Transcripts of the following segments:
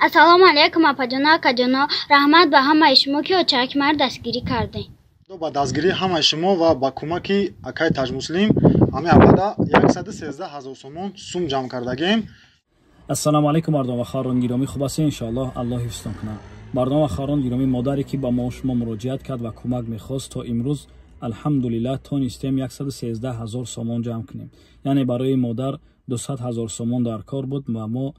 السلام علیکم اپاجانا کجانا رحمت به همه شما که چکمر دستگیری کردین. با دستگیری همه شما و با کمک اکای تاج مسلم همه ابدا 113,000 سوم جمع کردگیم. السلام علیکم مردم و خاران گرامی، خوب هستین؟ ان شاء الله الله حفظتون کنه. مردم و خاران گرامی، مادری که با ما شما مراجعت کرد و کمک می‌خواست تا امروز الحمدلله تونستیم 113,000 سوم جمع کنیم. یعنی برای مادر 200,000 سوم در کار بود و ما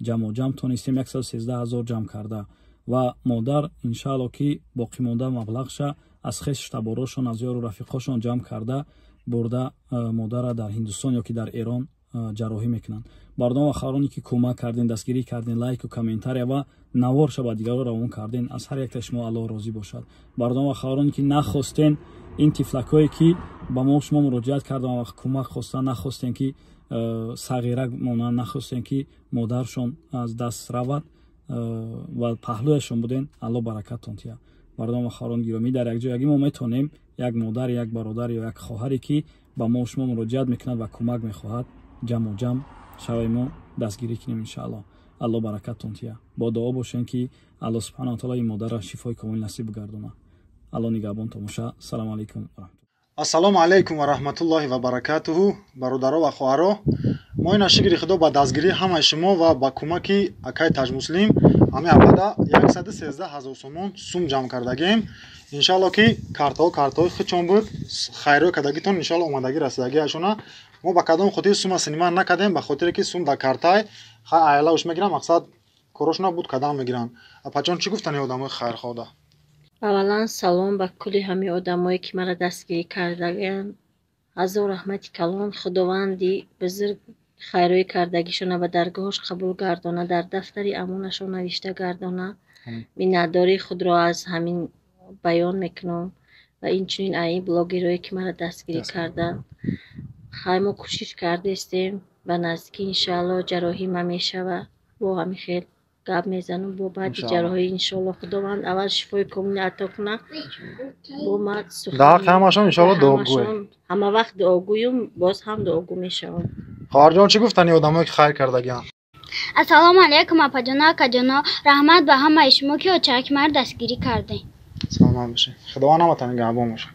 جمع تونستیم 113,000 جمع کرده و مادر ان شاء الله که باقی مونده مبلغش از خش تبارشون از یار و رفیقاشون جمع کرده برده مادر در هندوستان یا که در ایران جراحی میکنن. مردم و خارانی که کمک کردین، دستگیری کردین، لایک و کامنتاری و نوار شب دیگر رو روان کردین، از هر یک شما الله راضی باشد. مردم و خارانی که نخواستین این تفلکایی که با ما شما مراجعت کردن و کمک خواستن، نخواستین که صغیره مونن، نخواستین که مادرشون از دست رود و پهلویشون بودین، الله برکتتون تیا. مردم و خاران گرامی، در یک جایی ما میتونیم یک مادر، یک برادر یا یک خواهری که با ما شما مراجعت میکنه و کمک میخواهد جمع شویم دستگیری کنیم ان شاء الله. الله برکتتون تیا. با دعا باشین که الله سبحانه و تعالی این مادر را شفای کامل نصیب بگردونه. الله نگهبانتون باشه. السلام علیکم و رحمت. السلام علیکم و رحمت الله و برکاته. برادرها و خواهرها، ما این شکر خدا با دستگیری همه شما و با کمک اکای تاج مسلم همه ابدا 113,000 سوم جمع کردگیم. ان شاء الله که کارتای خچون بود خیرو کداگیتون ان شاء الله اومدگی رسیدگی اشونا. ما با کدام خودی سوم سینما نکردیم به خاطر که سوم در کارتای علاوش میگیرم، مقصد کروش نبود کدام میگیرن. اپاجان چی گفتن آدمای خیر خدا؟ اولا سلام به کلی همه آدمایی که مرا دستگیری کردگن. هزار رحمت کلان خداوندی بزرگ خیرای کردگیشون به درگاهش قبول گردانه، در دفتری امانشون نوشته گردانه. مینداری خود را از همین بیان میکنم و این چنین این بلاگرایی که مرا دستگیری کردن خیلی ما کوشش کرده استیم و نزدیکی انشاءالله جراحی ما میشه و با همین خیلی گپ میزنم با بعد جراحی انشاءالله خداوند اول شفای کامل عطا کنه. با ما در همشون انشاءالله دعاگوی، همه وقت دعاگویم، باز هم دعاگو میشم. خواهرجان چی گفتن آدمایی که خیر کردگن؟ السلام علیکم اپاجانا کجانا رحمت به همه شما که چکمر دستگیری کردین. سلام بشه. خداوند نمتن نگهبان باشه.